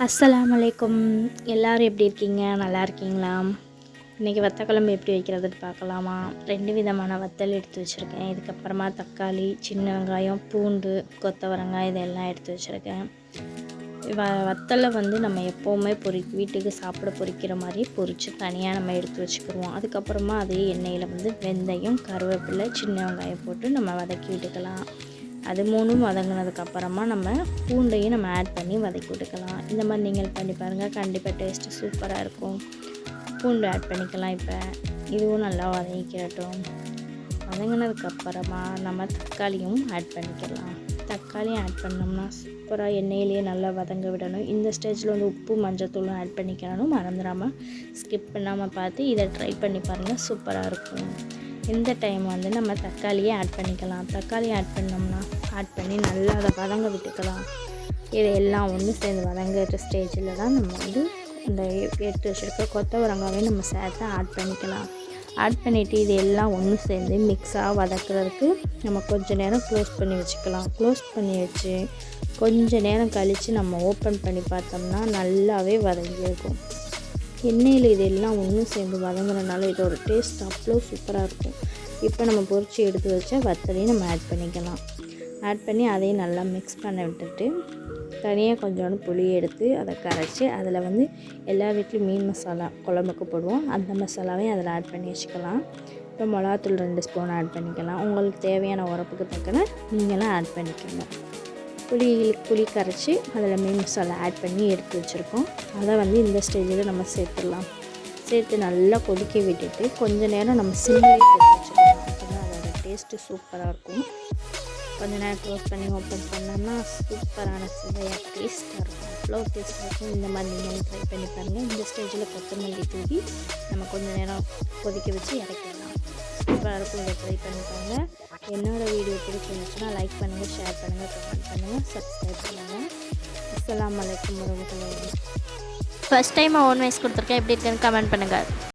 அஸ்ஸலாமு அலைக்கும். எல்லோரும் எப்படி இருக்கீங்க? நல்லா இருக்கீங்களா? இன்றைக்கி வத்த குழம்பு எப்படி வைக்கிறதுன்னு பார்க்கலாமா? 2 விதமான வத்தல் எடுத்து வச்சுருக்கேன். இதுக்கப்புறமா தக்காளி, சின்ன வெங்காயம், பூண்டு, கொத்தவரங்காய் இதெல்லாம் எடுத்து வச்சுருக்கேன். வத்தலை நம்ம எப்போவுமே வீட்டுக்கு சாப்பிட பொரிக்கிற மாதிரி பொரித்து தனியாக நம்ம எடுத்து வச்சுக்கிடுவோம். அதுக்கப்புறமா அதே எண்ணெயில் வெந்தயம், கருவேப்பிலை, சின்ன வெங்காயம் போட்டு நம்ம வதக்கி விட்டுக்கலாம். அது 3ம் வதங்கினதுக்கப்புறமா நம்ம பூண்டையும் நம்ம ஆட் பண்ணி வதக்கி விட்டுக்கலாம். இந்த மாதிரி நீங்கள் பண்ணி பாருங்கள், கண்டிப்பாக டேஸ்ட்டு சூப்பராக இருக்கும். பூண்டு ஆட் பண்ணிக்கலாம். இப்போ இதுவும் நல்லா வதக்கிடட்டும். வதங்கினதுக்கப்புறமா நம்ம தக்காளியும் ஆட் பண்ணிக்கலாம். தக்காளியும் ஆட் பண்ணோம்னா சூப்பராக எண்ணெயிலேயே நல்லா வதங்க விடணும். இந்த ஸ்டேஜில் உப்பு மஞ்சத்தூளும் ஆட் பண்ணிக்கணும். மறந்துடாமல் ஸ்கிப் பண்ணாமல் பார்த்து இதை ட்ரை பண்ணி பாருங்கள், சூப்பராக இருக்கும். இந்த டைம் நம்ம தக்காளியை ஆட் பண்ணிக்கலாம். தக்காளி ஆட் ஆட் பண்ணி நல்லா அதை வதங்க விட்டுக்கலாம். இதை எல்லாம் ஒன்று சேர்ந்து வதங்குற ஸ்டேஜில் தான் நம்ம இந்த எடுத்து வச்சுருக்க கொத்தவரங்காவையும் நம்ம சேர்த்து ஆட் பண்ணிக்கலாம். ஆட் பண்ணிவிட்டு இது எல்லாம் ஒன்று சேர்ந்து மிக்ஸாக வதக்குறதுக்கு நம்ம கொஞ்சம் நேரம் க்ளோஸ் பண்ணி வச்சுக்கலாம். க்ளோஸ் பண்ணி வச்சு கொஞ்சம் நேரம் கழித்து நம்ம ஓப்பன் பண்ணி பார்த்தோம்னா நல்லாவே வதங்கியிருக்கும். எண்ணெயில் இதெல்லாம் ஒன்று சேர்ந்து வதங்குறதுனால இதோட டேஸ்ட் அவ்வளோ சூப்பராக இருக்கும். இப்போ நம்ம பொரித்து எடுத்து வச்ச வத்தலையும் நம்ம ஆட் பண்ணிக்கலாம். ஆட் பண்ணி அதையும் நல்லா மிக்ஸ் பண்ண விட்டுட்டு தனியாக கொஞ்சோண்டு புளி எடுத்து அதை கரைச்சி அதில் எல்லா வீட்லேயும் மீன் மசாலா குழம்புக்கு போடுவோம், அந்த மசாலாவையும் அதில் ஆட் பண்ணி வச்சுக்கலாம். இப்போ மிளகாத்தூள் 2 ஸ்பூன் ஆட் பண்ணிக்கலாம். உங்களுக்கு தேவையான உரப்புக்கு தக்கன நீங்களும் ஆட் பண்ணிக்கோங்க. புளி கரைச்சி அதில் மீன் மசாலா ஆட் பண்ணி எடுத்து வச்சுருக்கோம். அதை இந்த ஸ்டேஜில் நம்ம சேர்த்துடலாம். சேர்த்து நல்லா கொதிக்க விட்டுட்டு கொஞ்சம் நேரம் நம்ம சிம்மிலே போட்டு வச்சுக்கலாம். அப்படின்னா அதோட டேஸ்ட்டு சூப்பராக இருக்கும். கொஞ்சம் நேரம் க்ளோஸ் பண்ணி ஓப்பன் பண்ணோம்னா சூப்பரான சுவையாக டேஸ்ட்டாக இருக்கும். அவ்வளோ டேஸ்ட்டாக இருக்கும். இந்த மாதிரி நீங்களும் ட்ரை பண்ணி பாருங்கள். இந்த ஸ்டேஜில் கொத்தமல்லி தூவி நம்ம கொஞ்சம் நேரம் கொதிக்க வச்சு இறக்கிடலாம். சூப்பராக இருக்கும். இதை ட்ரை பண்ணி பாருங்கள். என்னோடய வீடியோ பிடிச்சிருந்துச்சுன்னா லைக் பண்ணுங்கள், ஷேர் பண்ணுங்கள், கமெண்ட் பண்ணுங்கள், சப்ஸ்கிரைப் பண்ணுங்கள். அஸ்ஸலாமு அலைக்கும் வரஹ்மத்துல்லாஹி. ஃபர்ஸ்ட் டைம் ஓன் வாய்ஸ் கொடுத்துருக்கேன், எப்படி இருக்குன்னு கமெண்ட் பண்ணுங்கள்.